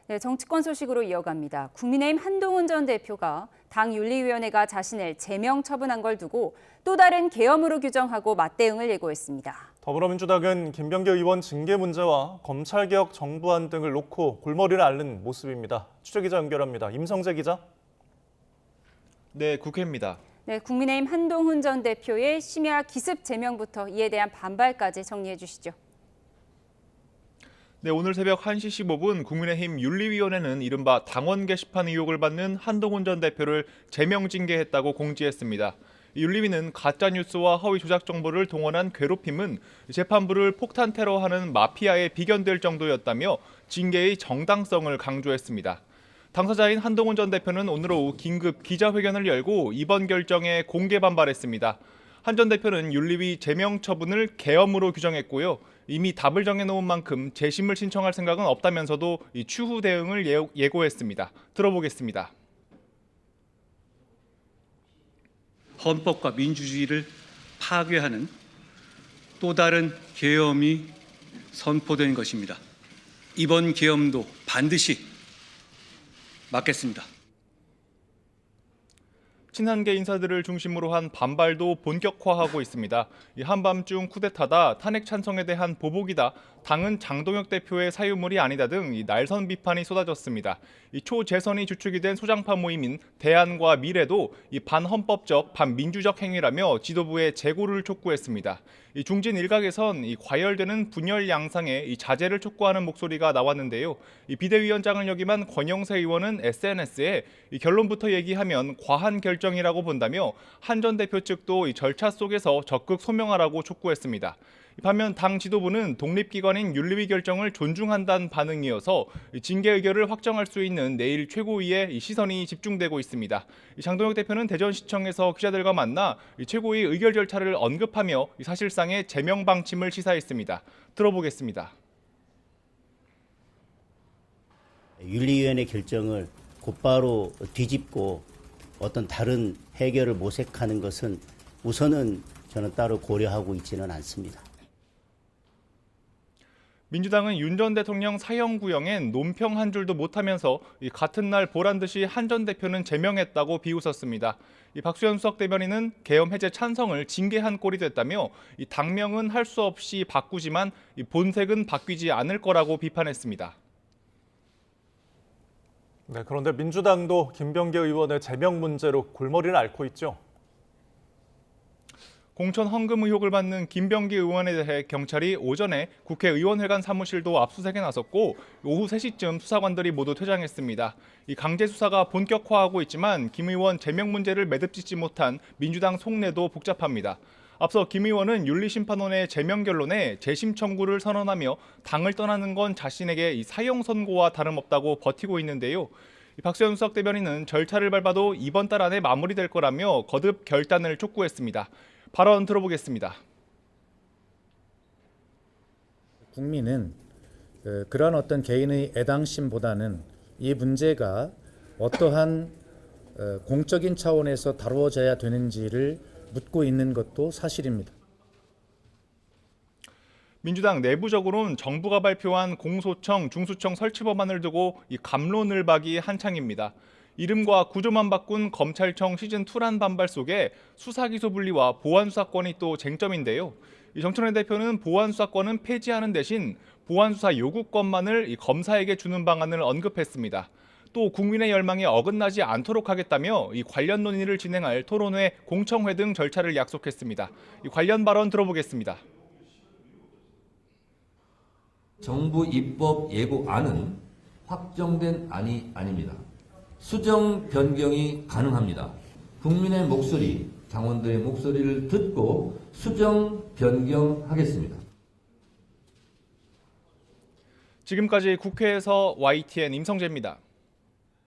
네, 정치권 소식으로 이어갑니다. 국민의힘 한동훈 전 대표가 당 윤리위원회가 자신을 제명 처분한 걸 두고 또 다른 계엄으로 규정하고 맞대응을 예고했습니다. 더불어민주당은 김병기 의원 징계 문제와 검찰개혁 정부안 등을 놓고 골머리를 앓는 모습입니다. 취재기자 연결합니다. 임성재 기자. 네, 국회입니다. 네, 국민의힘 한동훈 전 대표의 심야 기습 제명부터 이에 대한 반발까지 정리해 주시죠. 네, 오늘 새벽 1시 15분 국민의힘 윤리위원회는 이른바 당원 게시판 의혹을 받는 한동훈 전 대표를 제명 징계했다고 공지했습니다. 윤리위는 가짜뉴스와 허위 조작 정보를 동원한 괴롭힘은 재판부를 폭탄 테러하는 마피아에 비견될 정도였다며 징계의 정당성을 강조했습니다. 당사자인 한동훈 전 대표는 오늘 오후 긴급 기자회견을 열고 이번 결정에 공개 반발했습니다. 한 전 대표는 윤리위 제명 처분을 계엄으로 규정했고요. 이미 답을 정해놓은 만큼 재심을 신청할 생각은 없다면서도 추후 대응을 예고했습니다. 들어보겠습니다. 헌법과 민주주의를 파괴하는 또 다른 계엄이 선포된 것입니다. 이번 계엄도 반드시 막겠습니다. 친한계 인사들을 중심으로 한 반발도 본격화하고 있습니다. 한밤중 쿠데타다, 탄핵 찬성에 대한 보복이다, 당은 장동혁 대표의 사유물이 아니다 등 날선 비판이 쏟아졌습니다. 초재선이 주축이 된 소장파 모임인 대안과 미래도 반헌법적, 반민주적 행위라며 지도부의 재고를 촉구했습니다. 중진 일각에선 과열되는 분열 양상에 자제를 촉구하는 목소리가 나왔는데요. 비대위원장을 역임한 권영세 의원은 SNS에 결론부터 얘기하면 과한 결정이라고 본다며 한 전 대표 측도 절차 속에서 적극 소명하라고 촉구했습니다. 반면 당 지도부는 독립기관인 윤리위 결정을 존중한다는 반응이어서 징계 의결을 확정할 수 있는 내일 최고위에 시선이 집중되고 있습니다. 장동혁 대표는 대전시청에서 기자들과 만나 최고위 의결 절차를 언급하며 사실상의 제명 방침을 시사했습니다. 들어보겠습니다. 윤리위원회 결정을 곧바로 뒤집고 어떤 다른 해결을 모색하는 것은 우선은 저는 따로 고려하고 있지는 않습니다. 민주당은 윤 전 대통령 사형 구형엔 논평 한 줄도 못하면서 같은 날 보란 듯이 한 전 대표는 제명했다고 비웃었습니다. 박수현 수석 대변인은 계엄 해제 찬성을 징계한 꼴이 됐다며 당명은 할 수 없이 바꾸지만 본색은 바뀌지 않을 거라고 비판했습니다. 네, 그런데 민주당도 김병기 의원의 제명 문제로 골머리를 앓고 있죠. 공천 헌금 의혹을 받는 김병기 의원에 대해 경찰이 오전에 국회의원회관 사무실도 압수수색에 나섰고 오후 3시쯤 수사관들이 모두 퇴장했습니다. 이 강제 수사가 본격화하고 있지만 김 의원 제명 문제를 매듭짓지 못한 민주당 속내도 복잡합니다. 앞서 김 의원은 윤리심판원의 제명 결론에 재심 청구를 선언하며 당을 떠나는 건 자신에게 사형 선고와 다름없다고 버티고 있는데요. 박수현 수석 대변인은 절차를 밟아도 이번 달 안에 마무리될 거라며 거듭 결단을 촉구했습니다. 발언 들어보겠습니다. 국민은 그런 어떤 개인의 애당심보다는 이 문제가 어떠한 공적인 차원에서 다루어져야 되는지를 묻고 있는 것도 사실입니다. 민주당 내부적으로는 정부가 발표한 공소청, 중수청 설치 법안을 두고 갑론을박이 한창입니다. 이름과 구조만 바꾼 검찰청 시즌2란 반발 속에 수사기소 분리와 보안수사권이 또 쟁점인데요. 정청래 대표는 보안수사권은 폐지하는 대신 보안수사 요구권만을 검사에게 주는 방안을 언급했습니다. 또 국민의 열망에 어긋나지 않도록 하겠다며 관련 논의를 진행할 토론회, 공청회 등 절차를 약속했습니다. 관련 발언 들어보겠습니다. 정부 입법 예고안은 확정된 안이 아닙니다. 수정 변경이 가능합니다. 국민의 목소리, 당원들의 목소리를 듣고 수정 변경하겠습니다. 지금까지 국회에서 YTN 임성재입니다.